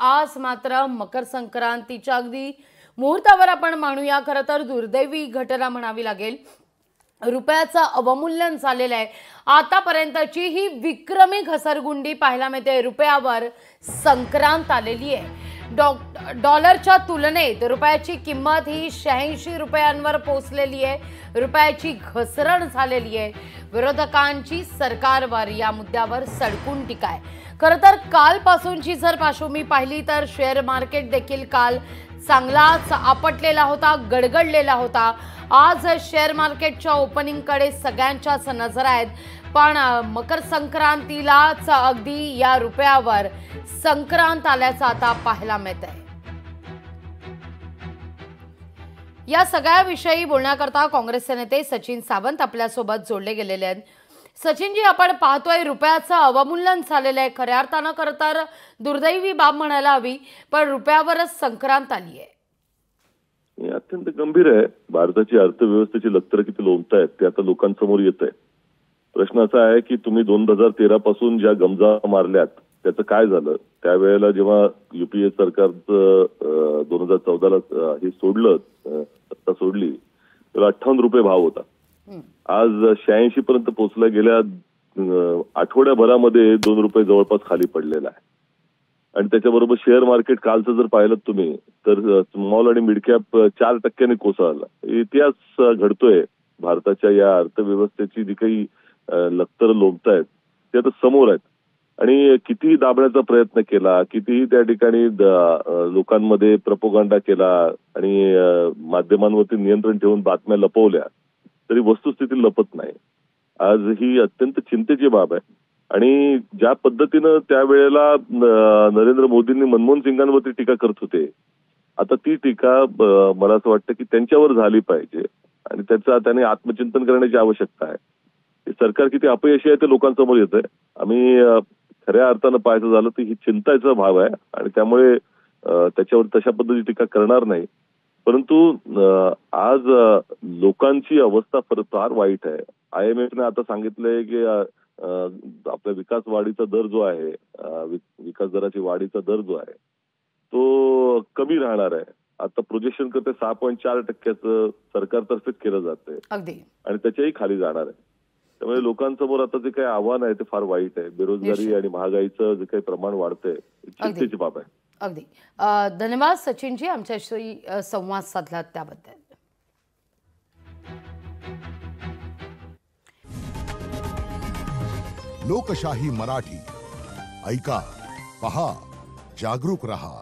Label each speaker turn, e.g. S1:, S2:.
S1: आज मात्र मकर संक्रांतीच्या अगदी मुहूर्तावर आपण मानूया। खरं तर दुर्दैवी घटना म्हणावी लागेल। रुपयाचं अवमूल्यन झालेलं आहे। आतापर्यंतची ही विक्रमी घसरगुंडी पाहायला मिळते। रुपयावर संक्रांत आलेली आहे। डॉलरच्या तुलनेत रुपयाची किंमत ही 86 रुपयांवर पोहोचलेली आहे। रुपयाची घसरण झालेली आहे। विरोधकांची सरकारवर या मुद्द्यावर सडकून टीका आहे। खरं तर कालपासूनची जर पार्श्वभूमी पाहिली तर शेअर मार्केट देखील काल चांगलाच आपटलेला होता, गडगडलेला होता। आज शेअर मार्केटच्या ओपनिंगकडे सगळ्यांच्याच नजर आहेत, पण मकर संक्रांतीलाच अगदी या रुपयावर संक्रांत आल्याचं आता पाहायला मिळत आहे। या सगळ्याविषयी बोलण्याकरता काँग्रेसचे नेते सचिन सावंत आपल्यासोबत जोडले गेलेले आहेत। सचिनजी, आपण पाहतोय रुपयाचं अवमूल्यन झालेलं आहे। खऱ्या अर्थानं खरं तर दुर्दैवी बाब म्हणायला हवी, पण रुपयावरच संक्रांत आली आहे।
S2: हे अत्यंत गंभीर आहे। भारताची अर्थव्यवस्थेची लक्षणं किती लोंबतायत ते आता लोकांसमोर येत आहे। प्रश्न असा आहे की तुम्ही 2013 पासून ज्या गमजा मारल्यात त्याचं काय झालं? त्यावेळेला जेव्हा युपीए सरकारचं 2014ला हे सोडलं, सत्ता सोडली, तेव्हा 58 रुपये भाव होता। आज 86 पर्यंत पोहोचला। गेल्या आठवड्याभरामध्ये 2 रुपये जवळपास खाली पडलेला आहे। आणि त्याच्याबरोबर शेअर मार्केट कालचं जर पाहिलं तुम्ही तर स्मॉल आणि मिड कॅप 4% कोसळला। इतिहास घडतोय भारताच्या या अर्थव्यवस्थेची जी काही लक्षणं लोंबतायत ते आता समोर आहेत। आणि कितीही दाबण्याचा प्रयत्न केला, कितीही त्या ठिकाणी लोकांमध्ये प्रोपगंडा केला आणि माध्यमांवरती नियंत्रण ठेवून बातम्या लपवल्या तरी वस्तुस्थिती लपत नाही। आज ही अत्यंत चिंतेची बाब आहे। आणि ज्या पद्धतीनं त्यावेळेला नरेंद्र मोदींनी मनमोहन सिंगांवरती टीका करत होते, आता ती टीका मला असं वाटतं की त्यांच्यावर झाली पाहिजे आणि त्याने आत्मचिंतन करण्याची आवश्यकता आहे। सरकार किती अपयशी आहे ते लोकांसमोर येत आहे। आम्ही खऱ्या अर्थानं पाहायचं झालं तर ही चिंताचा भाव आहे आणि त्यामुळे त्याच्यावर तशा पद्धतीची टीका करणार नाही। परंतु आज लोकांची अवस्था फार वाईट आहे। IMFने आता सांगितलंय की आपल्या विकास वाढीचा दर जो आहे, विकास दराची वाढीचा दर जो आहे तो कमी राहणार आहे। आता प्रोजेक्शन करते 6.4% सरकारतर्फेच केलं जातंय आणि त्याच्याही खाली जाणार आहे। त्यामुळे लोकांसमोर आता जे काही आव्हान आहे ते फार वाईट आहे। बेरोजगारी आणि महागाईचं जे काही प्रमाण वाढतंय चिंतेची बाब आहे।
S1: अगदी धन्यवाद सचिनजी, आमच्याशी संवाद साधला त्याबद्दल।
S3: लोकशाही मराठी ऐका, पहा, जागरूक रहा।